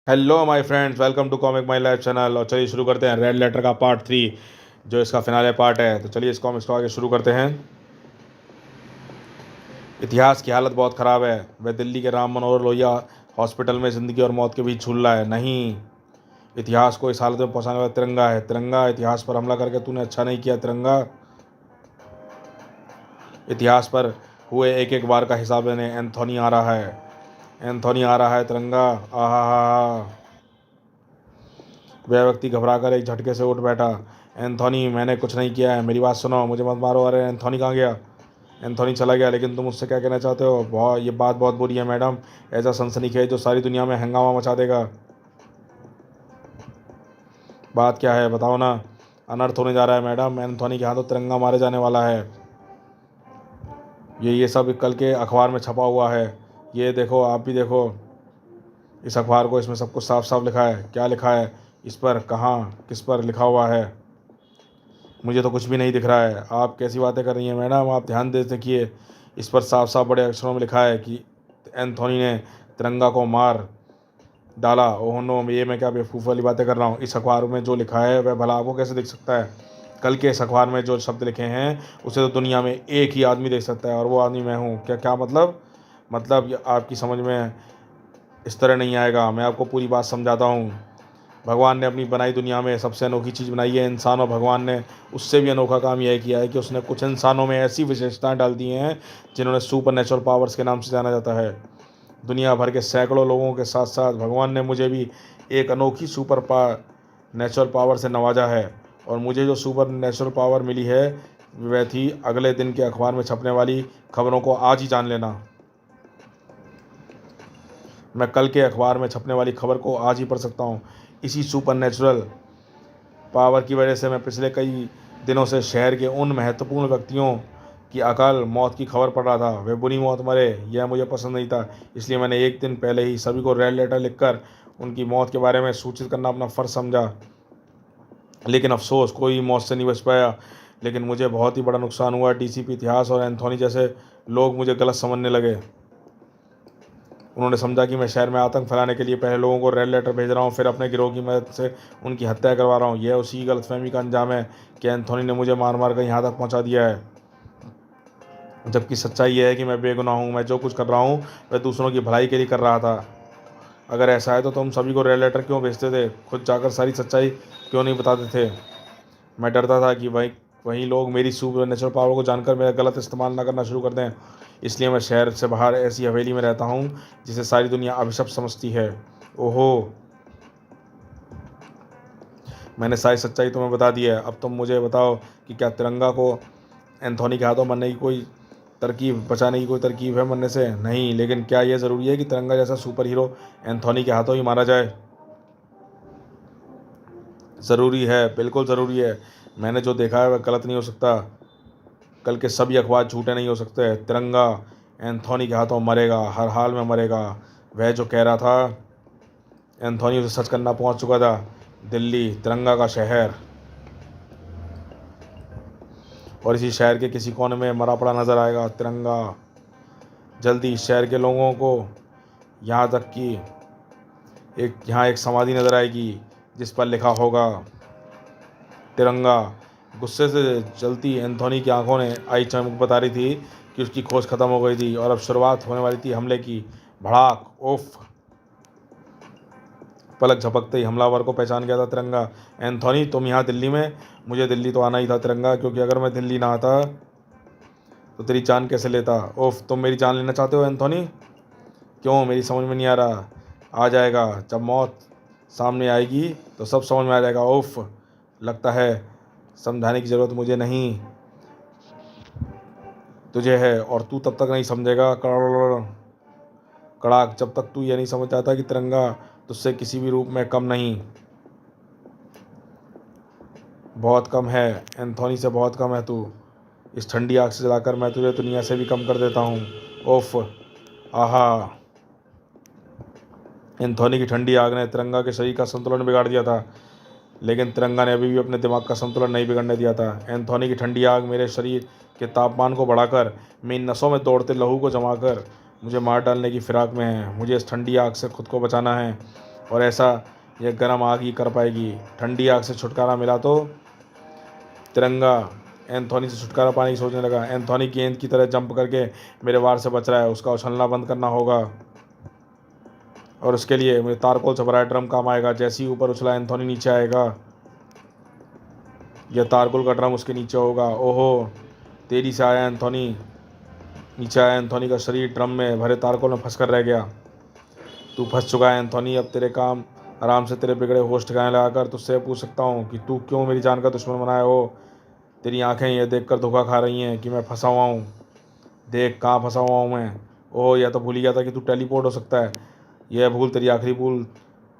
Hello my friends, welcome to comic my life channel. और चलिए शुरू करते हैं रेड लेटर का पार्ट 3, जो इसका फिनाले पार्ट है। तो चलिए इस कॉमिक्स को आगे शुरू करते हैं। इतिहास की हालत बहुत ख़राब है। वह दिल्ली के राम मनोहर लोहिया हॉस्पिटल में ज़िंदगी और मौत के बीच झूल रहा है। नहीं, इतिहास को इस हालत में पहुंचाने वाला तिरंगा है। तिरंगा, इतिहास पर हमला करके तूने अच्छा नहीं किया तिरंगा। इतिहास पर हुए एक एक बार का हिसाब लेने एंथोनी आ रहा है। एंथोनी आ रहा है तिरंगा। आहा। वह व्यक्ति घबराकर एक झटके से उठ बैठा। एंथोनी, मैंने कुछ नहीं किया है, मेरी बात सुनो, मुझे मत मारो। अरे एंथोनी कहाँ गया? एंथोनी चला गया, लेकिन तुम मुझसे क्या कहना चाहते हो? बहुत, ये बात बहुत बुरी है मैडम। ऐसा सनसनीखेज जो सारी दुनिया में हंगामा मचा देगा। बात क्या है, बताओ ना। अनर्थ होने जा रहा है मैडम। एंथोनी के हाथों तिरंगा मारे जाने वाला है। ये सब कल के अखबार में छपा हुआ है। ये देखो, आप भी देखो इस अखबार को। इसमें सब कुछ साफ साफ लिखा है। क्या लिखा है इस पर? कहाँ, किस पर लिखा हुआ है? मुझे तो कुछ भी नहीं दिख रहा है। आप कैसी बातें कर रही हैं मैडम? आप ध्यान दे देखिए, इस पर साफ साफ बड़े अक्षरों में लिखा है कि एंथोनी ने तिरंगा को मार डाला। ओह नो, ये मैं क्या बेवकूफ़ वाली बातें कर रहा हूँ? इस अखबार में जो लिखा है वह भला आपको कैसे दिख सकता है? कल के इस अखबार में जो शब्द लिखे हैं उसे तो दुनिया में एक ही आदमी देख सकता है, और वो आदमी मैं हूँ। क्या क्या मतलब? मतलब ये आपकी समझ में इस तरह नहीं आएगा। मैं आपको पूरी बात समझाता हूँ। भगवान ने अपनी बनाई दुनिया में सबसे अनोखी चीज़ बनाई है इंसान, और भगवान ने उससे भी अनोखा काम यह किया है कि उसने कुछ इंसानों में ऐसी विशेषताएं डाल दी हैं जिन्होंने सुपर नेचुरल पावर्स के नाम से जाना जाता है। दुनिया भर के सैकड़ों लोगों के साथ साथ भगवान ने मुझे भी एक अनोखी नेचुरल पावर से नवाजा है। और मुझे जो सुपर नेचुरल पावर मिली है वह थी अगले दिन के अखबार में छपने वाली खबरों को आज ही जान लेना। मैं कल के अखबार में छपने वाली खबर को आज ही पढ़ सकता हूँ। इसी सुपर नेचुरल पावर की वजह से मैं पिछले कई दिनों से शहर के उन महत्वपूर्ण व्यक्तियों की अकाल मौत की खबर पढ़ रहा था। वे बुरी मौत मरे, यह मुझे पसंद नहीं था। इसलिए मैंने एक दिन पहले ही सभी को रेड लेटर लिखकर उनकी मौत के बारे में सूचित करना अपना फ़र्ज समझा। लेकिन अफसोस, कोई मौत से नहीं बच पाया। लेकिन मुझे बहुत ही बड़ा नुकसान हुआ। डीसीपी इतिहास और एंथोनी जैसे लोग मुझे गलत समझने लगे। उन्होंने समझा कि मैं शहर में आतंक फैलाने के लिए पहले लोगों को रेड लेटर भेज रहा हूँ, फिर अपने गिरोह की मदद से उनकी हत्या करवा रहा हूँ। यह उसी गलतफहमी का अंजाम है कि एंथोनी ने मुझे मार मार कर यहाँ तक पहुँचा दिया है। जबकि सच्चाई यह है कि मैं बेगुनाह हूँ। मैं जो कुछ कर रहा हूँ वह दूसरों की भलाई के लिए कर रहा था। अगर ऐसा है तो तुम सभी को रेड लेटर क्यों भेजते थे? खुद जाकर सारी सच्चाई क्यों नहीं बताते थे? मैं डरता था कि वही लोग मेरी सुपर नेचुरल पावर को जानकर मेरा गलत इस्तेमाल ना करना शुरू कर दें। इसलिए मैं शहर से बाहर ऐसी हवेली में रहता हूँ जिसे सारी दुनिया अभिशप्त समझती है। ओहो, मैंने सारी सच्चाई तुम्हें बता दी है। अब तुम मुझे बताओ कि क्या तिरंगा को एंथोनी के हाथों मरने की कोई तरकीब, बचाने की कोई तरकीब है मरने से? नहीं, लेकिन क्या यह ज़रूरी है कि तिरंगा जैसा सुपर हीरो एंथोनी के हाथों ही मारा जाए? ज़रूरी है, बिल्कुल ज़रूरी है। मैंने जो देखा है वह गलत नहीं हो सकता। कल के सभी अखबार झूठे नहीं हो सकते। तिरंगा एंथोनी के हाथों मरेगा, हर हाल में मरेगा। वह जो कह रहा था, एंथोनी उसे सच करना पहुंच चुका था। दिल्ली, तिरंगा का शहर, और इसी शहर के किसी कोने में मरा पड़ा नजर आएगा तिरंगा। जल्दी इस शहर के लोगों को, यहाँ तक कि यहाँ एक समाधि नजर आएगी जिस पर लिखा होगा तिरंगा। गुस्से से जलती एंथोनी की आंखों ने आई चमक बता रही थी कि उसकी खोज खत्म हो गई थी और अब शुरुआत होने वाली थी हमले की। भड़ाक, उफ। पलक झपकते ही हमलावर को पहचान गया था तिरंगा। एंथोनी, तुम यहाँ दिल्ली में? मुझे दिल्ली तो आना ही था तिरंगा, क्योंकि अगर मैं दिल्ली ना आता तो तेरी जान कैसे लेता? उफ, तुम मेरी जान लेना चाहते हो एंथोनी? क्यों, मेरी समझ में नहीं आ रहा। आ जाएगा, जब मौत सामने आएगी तो सब समझ में आ जाएगा। उफ, लगता है समझाने की ज़रूरत मुझे नहीं, तुझे है, और तू तब तक नहीं समझेगा। कड़ाक, जब तक तू ये नहीं समझ आता कि तिरंगा तुझसे किसी भी रूप में कम नहीं। बहुत कम है एंथोनी से, बहुत कम है तू। इस ठंडी आग से जलाकर मैं तुझे दुनिया से भी कम कर देता हूँ। ओफ, आहा। एंथोनी की ठंडी आग ने तिरंगा के शरीर का संतुलन बिगाड़ दिया था, लेकिन तिरंगा ने अभी भी अपने दिमाग का संतुलन नहीं बिगड़ने दिया था। एंथोनी की ठंडी आग मेरे शरीर के तापमान को बढ़ाकर, मेरी नसों में दौड़ते लहू को जमाकर मुझे मार डालने की फिराक में है। मुझे इस ठंडी आग से खुद को बचाना है। और ऐसा यह गर्म आग ही कर पाएगी। ठंडी आग से छुटकारा मिला तो तिरंगा एंथोनी से छुटकारा पाने की सोचने लगा। एंथोनी गेंद की तरह जंप करके मेरे वार से बच रहा है, उसका उछलना बंद करना होगा और उसके लिए मुझे तारकोल से भरा ड्रम काम आएगा। जैसे ही ऊपर उछला एंथोनी नीचे आएगा, यह तारकोल का ड्रम उसके नीचे होगा। ओहो, तेजी से आया एंथोनी, नीचे आया एंथोनी का शरीर ड्रम में भरे तारकोल में फंस कर रह गया। तू फंस चुका है एंथोनी, अब तेरे काम आराम से तेरे बिगड़े होश ठिकाने लगाकर तुझसे पूछ सकता हूँ कि तू क्यों मेरी जान का दुश्मन बनाया हो। तेरी आंखें ये देखकर धोखा खा रही हैं कि मैं फंसा हुआ हूँ। देख कहाँ फंसा हुआ हूँ मैं। ओह, या तो भूल ही गया था कि तू टेलीपोर्ट हो सकता है। यह भूल तेरी आखिरी भूल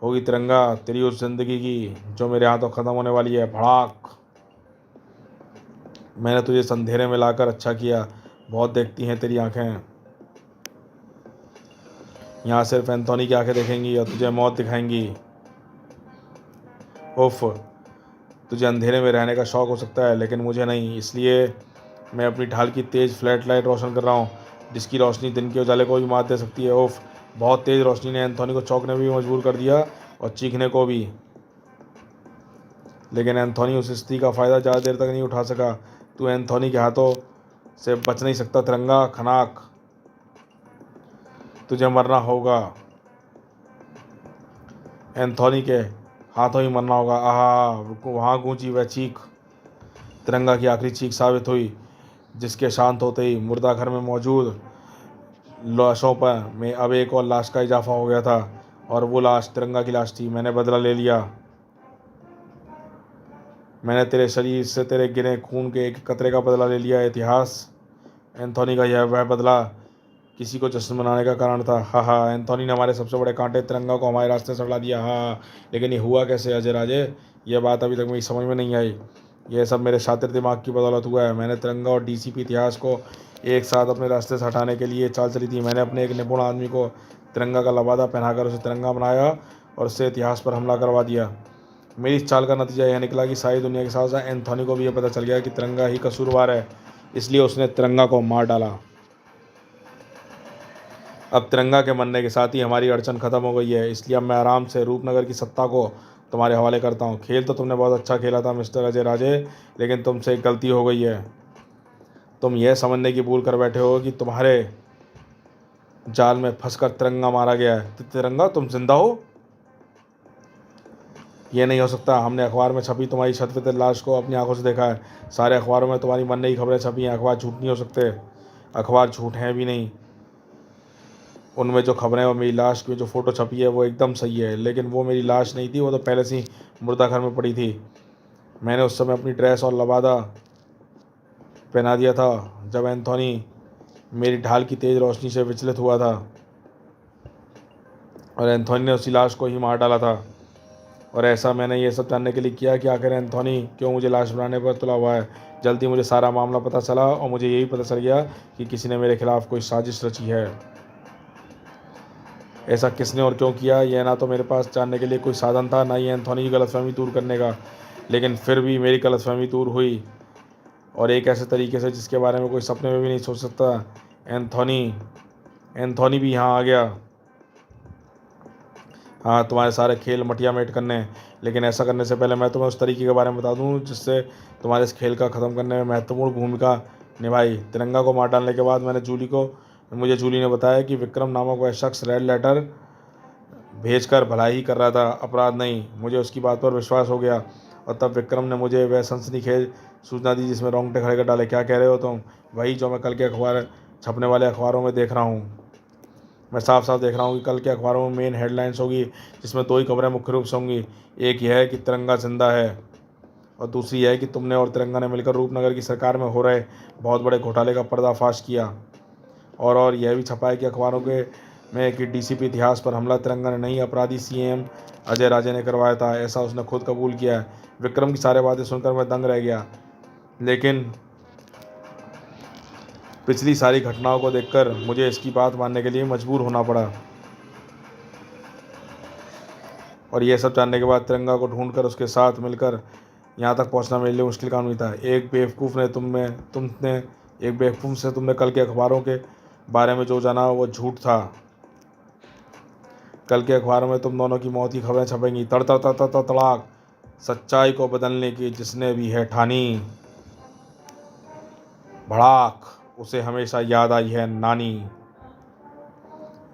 होगी तिरंगा, तेरी उस जिंदगी की जो मेरे हाथों ख़त्म होने वाली है। भड़ाक। मैंने तुझे इस अंधेरे में लाकर अच्छा किया, बहुत देखती हैं तेरी आंखें। यहाँ सिर्फ एंथोनी की आंखें देखेंगी और तुझे मौत दिखाएंगी। उफ, तुझे अंधेरे में रहने का शौक़ हो सकता है लेकिन मुझे नहीं, इसलिए मैं अपनी ढाल की तेज़ फ्लैट लाइट रोशन कर रहा हूँ, जिसकी रोशनी दिन के उजाले को भी मात दे सकती है। उफ, बहुत तेज़ रोशनी ने एंथोनी को चौंकने भी मजबूर कर दिया और चीखने को भी। लेकिन एंथोनी उस स्थिति का फ़ायदा ज़्यादा देर तक नहीं उठा सका। तू एंथोनी के हाथों से बच नहीं सकता तिरंगा। खनाक, तुझे मरना होगा, एंथोनी के हाथों ही मरना होगा। आहा, वहाँ गूंजी वह चीख, तिरंगा की आखिरी चीख साबित हुई, जिसके शांत होते ही मुर्दा घर में मौजूद लाशों पर में अब एक और लाश का इजाफा हो गया था और वो लाश तिरंगा की लाश थी। मैंने बदला ले लिया। मैंने तेरे शरीर से तेरे गिरे खून के एक कतरे का बदला ले लिया। इतिहास एंथोनी का यह वह बदला किसी को जश्न मनाने का कारण था। हा हा, एंथोनी ने हमारे सबसे बड़े कांटे तिरंगा को हमारे रास्ते से हटा दिया। हा, लेकिन ये हुआ कैसे अजय राजे? यह बात अभी तक मेरी समझ में नहीं आई। यह सब मेरे शातिर दिमाग की बदौलत हुआ है। मैंने तिरंगा और डीसीपी इतिहास को एक साथ अपने रास्ते से हटाने के लिए चाल चली थी। मैंने अपने एक निपुण आदमी को तिरंगा का लबादा पहनाकर उसे तिरंगा बनाया और उससे इतिहास पर हमला करवा दिया। मेरी इस चाल का नतीजा यह निकला कि सारी दुनिया के साथ साथ एंथोनी को भी यह पता चल गया कि तिरंगा ही कसूरवार है, इसलिए उसने तिरंगा को मार डाला। अब तिरंगा के मरने के साथ ही हमारी अड़चन खत्म हो गई है, इसलिए अब मैं आराम से रूपनगर की सत्ता को तुम्हारे हवाले करता हूँ। खेल तो तुमने बहुत अच्छा खेला था मिस्टर अजय राजे, लेकिन तुमसे एक गलती हो गई है। तुम यह समझने की भूल कर बैठे हो कि तुम्हारे जाल में फंसकर तिरंगा मारा गया है। तिरंगा, तुम जिंदा हो? ये नहीं हो सकता। हमने अखबार में छपी तुम्हारी छत पे लाश को अपनी आंखों से देखा है। सारे अखबारों में तुम्हारी मरने की खबरें छपी हैं। अखबार झूठ नहीं हो सकते। अखबार झूठ हैं भी नहीं। उनमें जो खबरें और मेरी लाश की जो फ़ोटो छपी है वो एकदम सही है, लेकिन वो मेरी लाश नहीं थी, वो तो पहले से ही मुर्दा घर में पड़ी थी। मैंने उस समय अपनी ड्रेस और लबादा पहना दिया था जब एंथोनी मेरी ढाल की तेज़ रोशनी से विचलित हुआ था और एंथोनी ने उसी लाश को ही मार डाला था। और ऐसा मैंने ये सब जानने के लिए किया कि आखिर एंथोनी क्यों मुझे लाश बनाने पर तुला हुआ है। जल्दी मुझे सारा मामला पता चला और मुझे यही पता चल गया कि किसी ने मेरे खिलाफ़ कोई साजिश रची है। ऐसा किसने और क्यों किया, यह ना तो मेरे पास जानने के लिए कोई साधन था, ना ही एंथोनी की गलतफहमी दूर करने का। लेकिन फिर भी मेरी गलतफहमी दूर हुई, और एक ऐसे तरीके से जिसके बारे में कोई सपने में भी नहीं सोच सकता। एंथोनी भी यहाँ आ गया। हाँ, तुम्हारे सारे खेल मटिया मेट करने। लेकिन ऐसा करने से पहले मैं तुम्हें उस तरीके के बारे में बता दूं जिससे तुम्हारे इस खेल का ख़त्म करने में महत्वपूर्ण भूमिका निभाई। तिरंगा को मार डालने के बाद मुझे जूली ने बताया कि विक्रम नामक वह शख्स रेड लेटर भेजकर भलाई ही कर रहा था, अपराध नहीं। मुझे उसकी बात पर विश्वास हो गया और तब विक्रम ने मुझे वह सनसनीखेज सूचना दी जिसमें रोंगटे खड़े कर डाले। क्या कह रहे हो तुम? वही जो मैं कल के अखबार छपने वाले अखबारों में देख रहा हूँ। मैं साफ साफ देख रहा हूँ कि कल के अखबारों में मेन हेडलाइंस होगी, जिसमें दो ही खबरें मुख्य रूप से होंगी। एक यह है कि तिरंगा जिंदा है और दूसरी यह है कि तुमने और तिरंगा ने मिलकर रूपनगर की सरकार में हो रहे बहुत बड़े घोटाले का पर्दाफाश किया। और यह भी छपा है कि अखबारों के में कि डीसीपी इतिहास पर हमला तिरंगा ने नहीं, अपराधी सीएम अजय राजे ने करवाया था। ऐसा उसने खुद कबूल किया है। विक्रम की सारी बातें सुनकर मैं दंग रह गया, लेकिन पिछली सारी घटनाओं को देखकर मुझे इसकी बात मानने के लिए मजबूर होना पड़ा। और यह सब जानने के बाद तिरंगा को ढूंढकर उसके साथ मिलकर यहाँ तक पहुँचना मेरे लिए मुश्किल काम नहीं था। एक बेवकूफ़ से तुमने कल के अखबारों के बारे में जो जाना वो झूठ था। कल के अखबारों में तुम दोनों की मौत की खबरें छपेंगी। तड़ तड़ तड़ तड़ तड़ तड़ाक। सच्चाई को बदलने की जिसने भी है ठानी, भड़ाक, उसे हमेशा याद आई है नानी।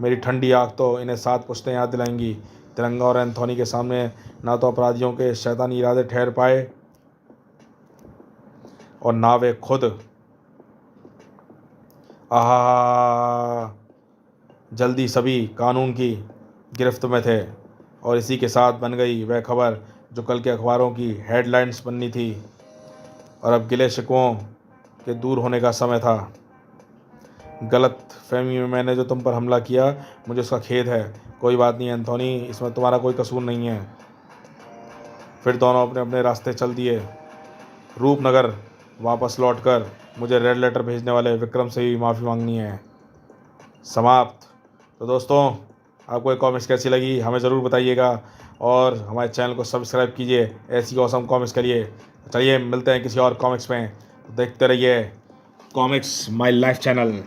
मेरी ठंडी आँख तो इन्हें 7 पुश्तें याद दिलाएंगी। तिरंगा और एंथोनी के सामने ना तो अपराधियों के शैतानी इरादे ठहर पाए और ना वे खुद। आहा, जल्दी सभी कानून की गिरफ्त में थे और इसी के साथ बन गई वह खबर जो कल के अखबारों की हेडलाइंस बननी थी। और अब गिले शिकवों के दूर होने का समय था। गलत फहमी में मैंने जो तुम पर हमला किया, मुझे उसका खेद है। कोई बात नहीं एंथोनी, इसमें तुम्हारा कोई कसूर नहीं है। फिर दोनों अपने अपने रास्ते चल दिए। रूपनगर वापस लौटकर मुझे रेड लेटर भेजने वाले विक्रम से भी माफ़ी मांगनी है। समाप्त। तो दोस्तों, आपको ये कॉमिक्स कैसी लगी हमें ज़रूर बताइएगा और हमारे चैनल को सब्सक्राइब कीजिए ऐसी ऑसम कॉमिक्स के लिए। चलिए मिलते हैं किसी और कॉमिक्स में। देखते रहिए कॉमिक्स माय लाइफ चैनल।